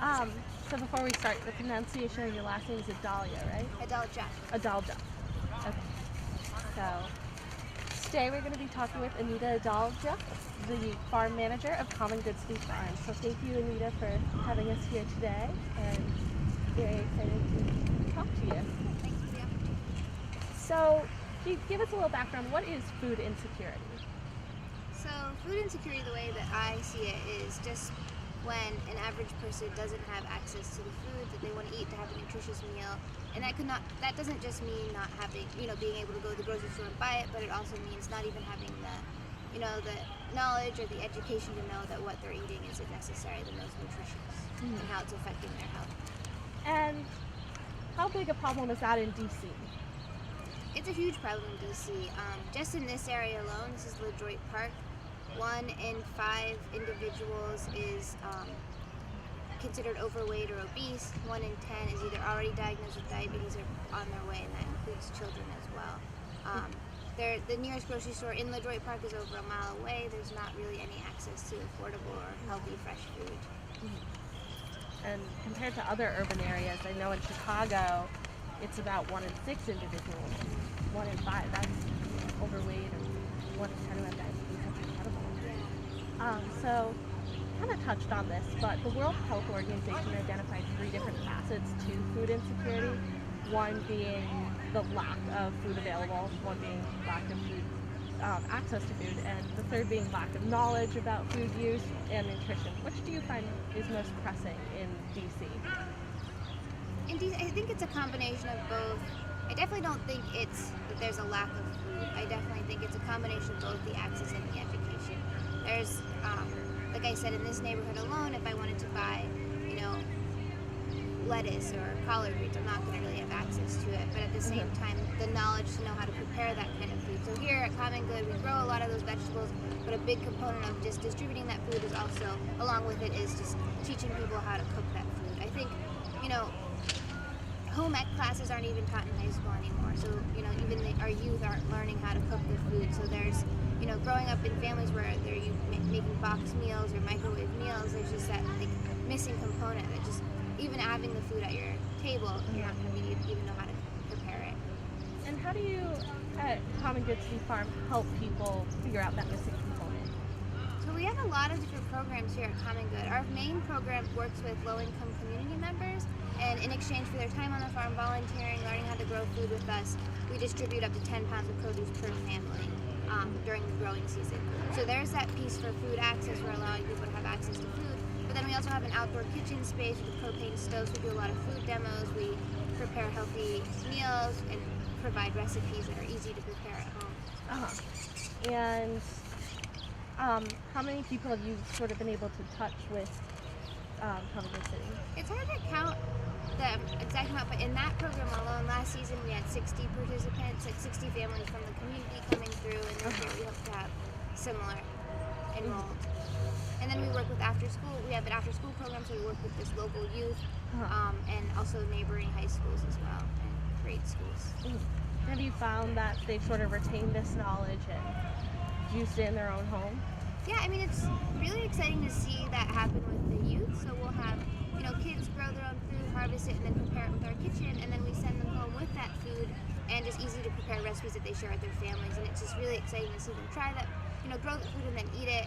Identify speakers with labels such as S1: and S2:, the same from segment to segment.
S1: Um, so before we start, the pronunciation of your last name is Adalia, right?
S2: Adalja.
S1: Adalja. Okay. So today we're going to be talking with Anita Adalja, the farm manager of Common Good City Farm. So thank you, Anita, for having us here today, and very excited to talk to you.
S2: Thanks for the opportunity.
S1: So give us a little background. What is food insecurity?
S2: So food insecurity, the way that I see it, is just when an average person doesn't have access to the food that they want to eat to have a nutritious meal, and that doesn't just mean not having, being able to go to the grocery store and buy it, but it also means not even having the knowledge or the education to know that what they're eating isn't necessarily the most nutritious and how it's affecting their health.
S1: And how big a problem is that in DC?
S2: It's a huge problem in DC. Just in this area alone, this is LaDroit Park, 1 in 5 individuals is considered overweight or obese. 1 in 10 is either already diagnosed with diabetes or on their way, and that includes children as well. The nearest grocery store in LaDroit Park is over a mile away. There's not really any access to affordable or healthy fresh food.
S1: And compared to other urban areas, I know in Chicago, it's about 1 in 6 individuals. 1 in 5, that's overweight, or 1 in 10 who have diabetes. That's incredible. So, kind of touched on this, but the World Health Organization identified 3 different facets to food insecurity. One being the lack of food available, one being lack of food access to food, and the third being lack of knowledge about food use and nutrition. Which do you find is most pressing in DC?
S2: Indeed, I think it's a combination of both. I definitely don't think it's that there's a lack of food. I definitely think it's a combination of both the access and the education. There's, like I said, in this neighborhood alone, if I wanted to buy, lettuce or collard greens, I'm not going to really have access to it. But at the same time, the knowledge to know how to prepare that kind of food. So here at Common Good, we grow a lot of those vegetables, but a big component of just distributing that food is also, along with it, is just teaching people how to cook that food. I think, home ec classes aren't even taught in high school anymore. So, even our youth aren't learning how to cook the food. So there's, growing up in families where they're making boxed meals or microwave meals, there's just that missing component that just, even having the food at your table, you're not going to even know how to prepare it.
S1: And how do you, at Common Good City Farm, help people figure out that missing component?
S2: So we have a lot of different programs here at Common Good. Our main program works with low-income community members, and in exchange for their time on the farm, volunteering, learning how to grow food with us, we distribute up to 10 pounds of produce per family during the growing season. So there's that piece for food access. We're allowing people to have access to food. But then we also have an outdoor kitchen space with propane stoves. We do a lot of food demos. We prepare healthy meals and provide recipes that are easy to prepare at home.
S1: And how many people have you sort of been able to touch with Common Good City?
S2: It's hard to count the exact amount, but in that program alone, last season we had 60 participants, 60 families from the community coming through, and this year we hope to have similar enrolled. And then we work with after school. We have an after school program, so we work with just local youth and also neighboring high schools as well and grade schools.
S1: Have you found that they've sort of retained this knowledge and used it in their own home?
S2: Yeah, I mean, it's really exciting to see that happen with the youth. So we'll have, kids grow their own food, harvest it, and then prepare it with our kitchen, and then we send them home with that food and just easy to prepare recipes that they share with their families. And it's just really exciting to see them try that, grow the food and then eat it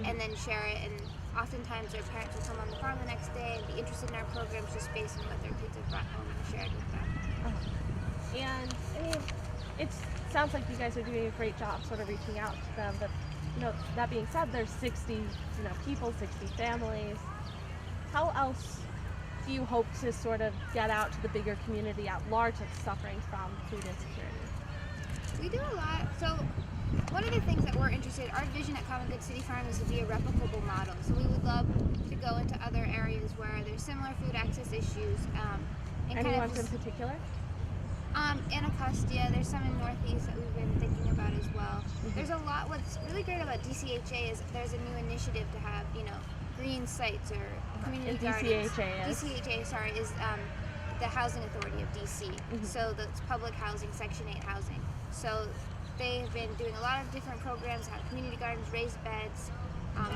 S2: and then share it. And oftentimes their parents will come on the farm the next day and be interested in our programs just based on what their kids have brought home and shared with them.
S1: And I mean, it sounds like you guys are doing a great job sort of reaching out to them, but that being said, there's 60 people, 60 families. How else do you hope to sort of get out to the bigger community at large that's suffering from food insecurity?
S2: We do a lot. So one of the things that we're interested, our vision at Common Good City Farm is to be a replicable model. So we would love to go into other areas where there's similar food access issues.
S1: Any ones in particular?
S2: Anacostia, there's some in Northeast that we've been thinking about as well. There's a lot. What's really great about DCHA is there's a new initiative to have, green sites or community gardens. DCHA is the Housing Authority of DC. So that's public housing, Section 8 housing. So they've been doing a lot of different programs, have community gardens, raised beds,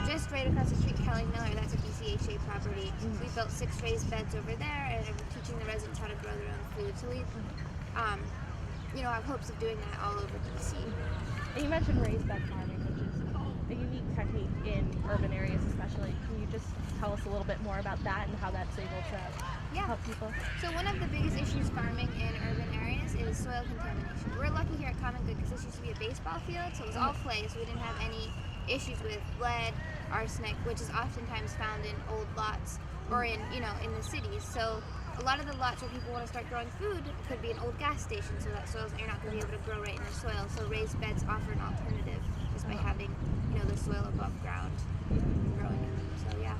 S2: Just right across the street, Kelly Miller, that's a BCHA property. We built 6 raised beds over there, and we're teaching the residents how to grow their own food. So we, have hopes of doing that all over DC.
S1: And you mentioned raised bed farming, which is a unique technique in urban areas especially. Can you just tell us a little bit more about that and how that's able to help people?
S2: So one of the biggest issues farming in urban areas is soil contamination. We're lucky here at Common Good because this used to be a baseball field, so it was all clay, so we didn't have any issues with lead, arsenic, which is oftentimes found in old lots or in the cities. So a lot of the lots where people want to start growing food could be an old gas station, so that you're not going to be able to grow right in the soil. So raised beds offer an alternative just by having the soil above ground growing in them. So yeah.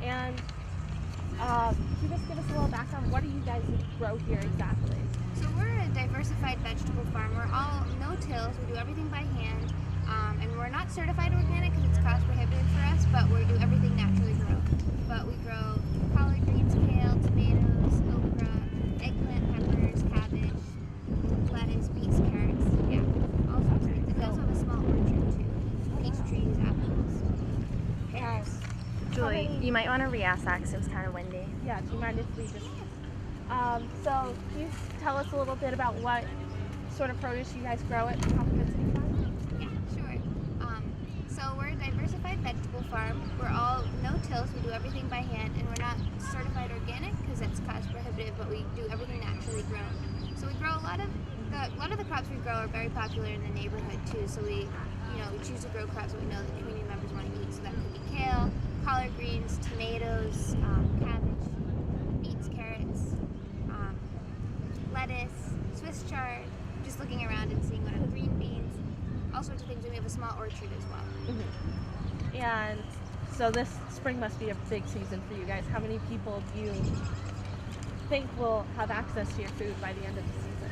S1: And can you just give us a little background? What do you guys grow here exactly?
S2: So we're a diversified vegetable farm. We're all no-tills. We do everything by hand. And we're not certified organic because it's cost prohibitive for us, but we do everything naturally grown. But we grow collard greens, kale, tomatoes, okra, eggplant, peppers, cabbage, lettuce, beets, carrots. Yeah, all sorts of things. We also have a small orchard too. Peach trees, apples, pears.
S3: Julie, you might want to re-ask that because it was kind of windy.
S1: Yeah, do you mind if we just... so can you tell us a little bit about what sort of produce you guys grow at Common Good City Farm?
S2: So we're a diversified vegetable farm. We're all no-tills. We do everything by hand, and we're not certified organic because that's cost prohibitive. But we do everything naturally grown. So we grow a lot of the crops we grow are very popular in the neighborhood too. So we choose to grow crops that we know the community members want to eat. So that could be kale, collard greens, tomatoes, cabbage, beets, carrots, lettuce, Swiss chard. Just looking around and seeing what are green beans. All sorts of things, and we have a small orchard as well.
S1: And so this spring must be a big season for you guys. How many people do you think will have access to your food by the end of the season?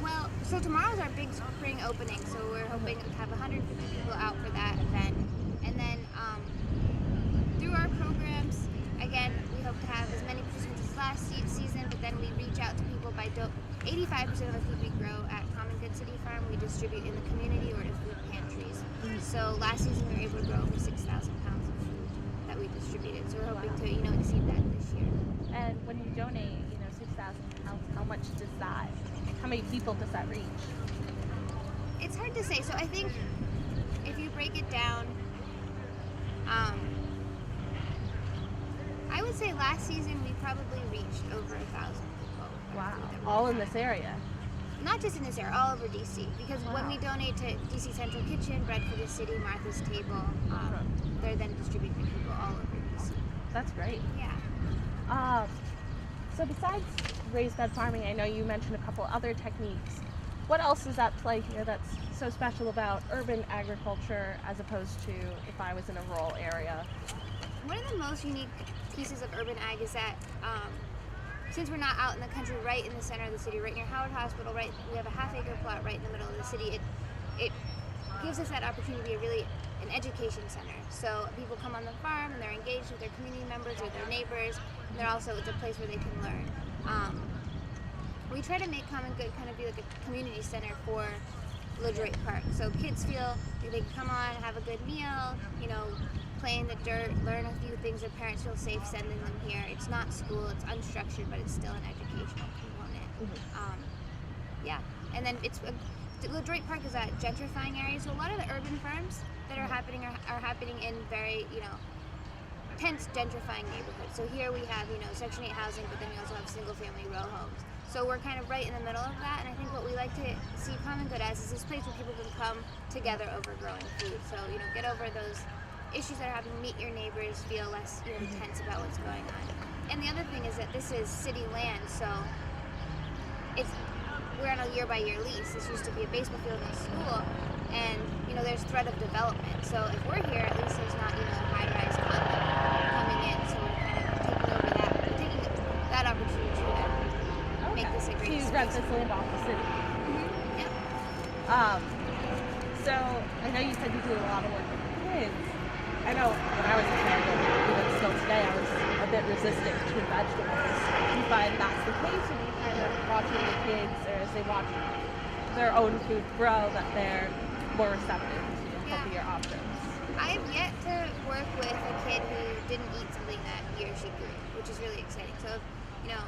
S2: Well, so tomorrow's our big spring opening, so we're hoping to have 150 people out for that event. And then through our programs, again, we hope to have as many participants as last season, but then we reach out to people by 85% of the food we grow at Common Good City Farm we distribute in the community or to food pantries. So last season we were able to grow over 6,000 pounds of food that we distributed. So we're hoping to exceed that this year.
S1: And when you donate 6,000 pounds, how many people does that reach?
S2: It's hard to say. So I think if you break it down, I would say last season we probably reached over 1,000 people.
S1: Wow, all in this area?
S2: Not just in this area, all over DC. Because when we donate to DC Central Kitchen, Bread for the City, Martha's Table, they're then distributed to people all over DC.
S1: That's great.
S2: Yeah.
S1: So besides raised bed farming, I know you mentioned a couple other techniques. What else is at play here that's so special about urban agriculture as opposed to if I was in a rural area?
S2: One of the most unique pieces of urban ag is that since we're not out in the country, right in the center of the city, right near Howard Hospital, we have a half-acre plot right in the middle of the city. It gives us that opportunity to be an education center. So people come on the farm and they're engaged with their community members or their neighbors, and it's a place where they can learn. We try to make Common Good kind of be like a community center for LaDroit Park. So kids feel like they can come on, have a good meal, play in the dirt, learn a few things. Their parents feel safe sending them here. It's not school, it's unstructured, but it's still an educational component. And then LaDroit Park is a gentrifying area, so a lot of the urban farms that are happening are happening in very, tense gentrifying neighborhoods. So here we have, Section 8 housing, but then we also have single-family row homes. So we're kind of right in the middle of that, and I think what we like to see Common Good as is this place where people can come together over growing food. So, get over those issues that are happening, meet your neighbors, feel less tense about what's going on. And the other thing is that this is city land, so we're on a year-by-year lease. This used to be a baseball field in a school, and there's threat of development. So if we're here, at least there's not high-rise condo coming in. So we're kind of taking that opportunity to make this a great
S1: to rent this land off the city.
S2: Yeah.
S1: So I know you said you do a lot of work with kids. I know when I was a kid, and even still today, I was a bit resistant to vegetables. Do you find that's the case, or do you kind of watching the kids, or as they watch their own food grow, that they're more receptive to healthier options?
S2: I've yet to work with a kid who didn't eat something that he or she grew, which is really exciting. So, you know,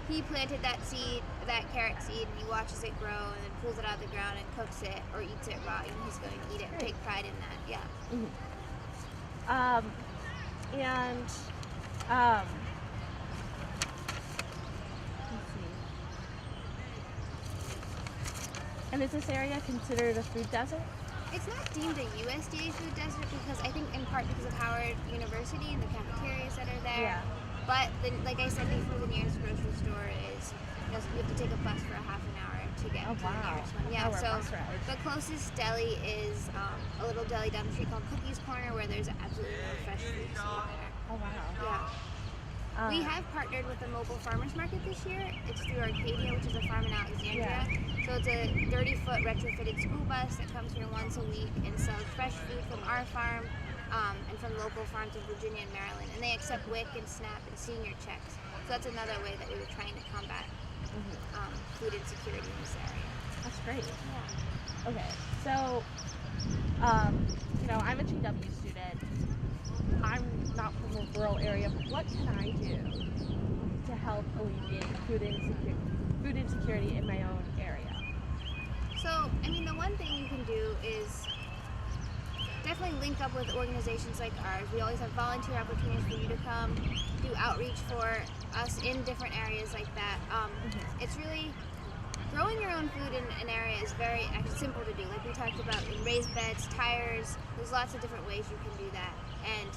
S2: he planted that seed, that carrot seed, and he watches it grow and then pulls it out of the ground and cooks it or eats it raw, and he's going to eat it and take pride in that. Yeah.
S1: Let's see. And is this area considered a food desert?
S2: It's not deemed a USDA food desert because I think in part because of Howard University and the cafeterias that are there.
S1: Yeah.
S2: But like I said before, the nearest grocery store is, you have to take a bus for a half an hour to get to the nearest one. Yeah, so the closest deli is a little deli down the street called Cookies Corner where there's absolutely no fresh food sold there.
S1: Oh wow.
S2: Yeah. We have partnered with the mobile farmers market this year. It's through Arcadia, which is a farm in Alexandria. So it's a 30-foot retrofitted school bus that comes here once a week and sells fresh food from our farm and from local farms in Virginia and Maryland. And they accept WIC and SNAP and senior checks. So that's another way that we were trying to combat food insecurity in this area.
S1: That's great.
S2: Yeah.
S1: Okay, so, I'm a GW student. I'm not from a rural area, but what can I do to help alleviate food insecurity in my own area?
S2: So, the one thing you can do is definitely link up with organizations like ours. We always have volunteer opportunities for you to come do outreach for us in different areas like that. It's really, growing your own food in an area is very simple to do. Like we talked about in raised beds, tires, there's lots of different ways you can do that. And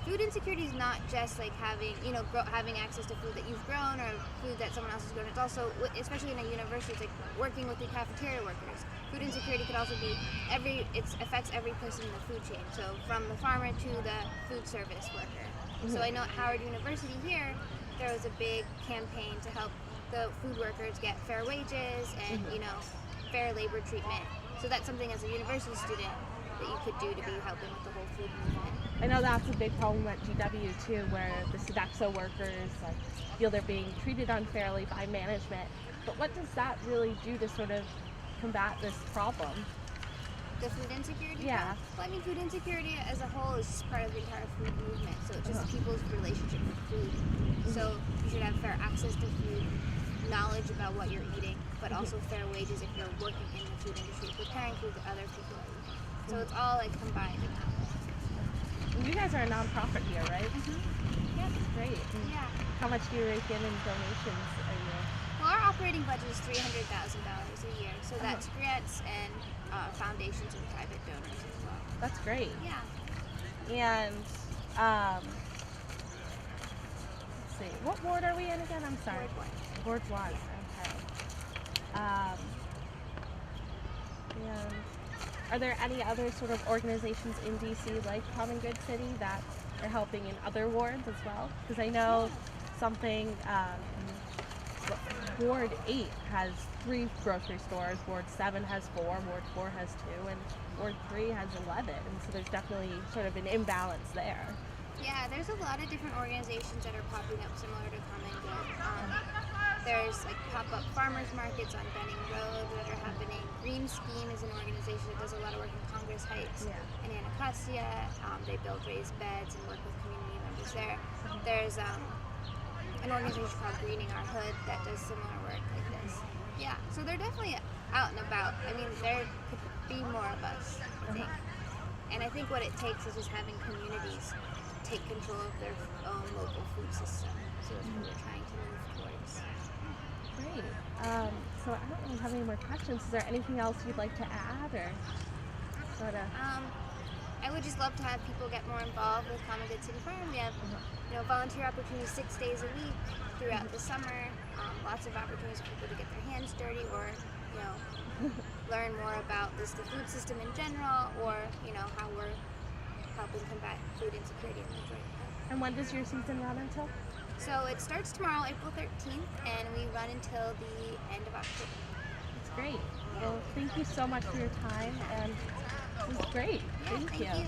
S2: food insecurity is not just like having access to food that you've grown or food that someone else has grown. It's also, especially in a university, it's like working with the cafeteria workers. Food insecurity could also be it affects every person in the food chain. So from the farmer to the food service worker. So I know at Howard University here, there was a big campaign to help the food workers get fair wages and fair labor treatment. So that's something as a university student that you could do to be helping with the whole food movement.
S1: I know that's a big problem at GW too, where the Sodexo workers feel they're being treated unfairly by management. But what does that really do to sort of combat this problem?
S2: The food insecurity?
S1: Yeah.
S2: Well, food insecurity as a whole is just part of the entire food movement. So it's just people's relationship with food. So you should have fair access to food, knowledge about what you're eating, but also fair wages if you're working in the food industry, preparing food that other people are eating. So it's all combined in that way.
S1: You guys are a nonprofit here, right?
S2: Yeah.
S1: That's great. And
S2: Yeah.
S1: how much do you rake in donations a year?
S2: Well, our operating budget is $300,000 a year. So that's grants and foundations and private donors as well.
S1: That's great.
S2: Yeah.
S1: And let's see, what ward are we in again? I'm sorry.
S2: Ward 1.
S1: Ward 1. Okay. And are there any other sort of organizations in DC like Common Good City that are helping in other wards as well? Because I know something. Ward 8 has 3 grocery stores. Ward 7 has 4. Ward 4 has 2, and Ward 3 has 11. And so there's definitely sort of an imbalance there.
S2: Yeah, there's a lot of different organizations that are popping up similar to Common Good. There's pop-up farmers markets on Benning Road that are happening. Green Scheme is an organization that does a lot of work in Congress Heights and Anacostia. They build raised beds and work with community members there. There's an organization called Greening Our Hood that does similar work like this. Yeah, so they're definitely out and about. There could be more of us, I think. And I think what it takes is just having communities take control of their own local food system. So that's what we're trying to move towards.
S1: Great. So I don't really have any more questions. Is there anything else you'd like to add, or sort of?
S2: I would just love to have people get more involved with Common Good City Farm. We have, volunteer opportunities 6 days a week throughout the summer. Lots of opportunities for people to get their hands dirty, or learn more about the food system in general, or how we're helping combat food insecurity in Detroit.
S1: And when does your season run until?
S2: So it starts tomorrow, April 13th, and we run until the end of October.
S1: That's great. Well, thank you so much for your time, and it was great.
S2: Yeah, thank you.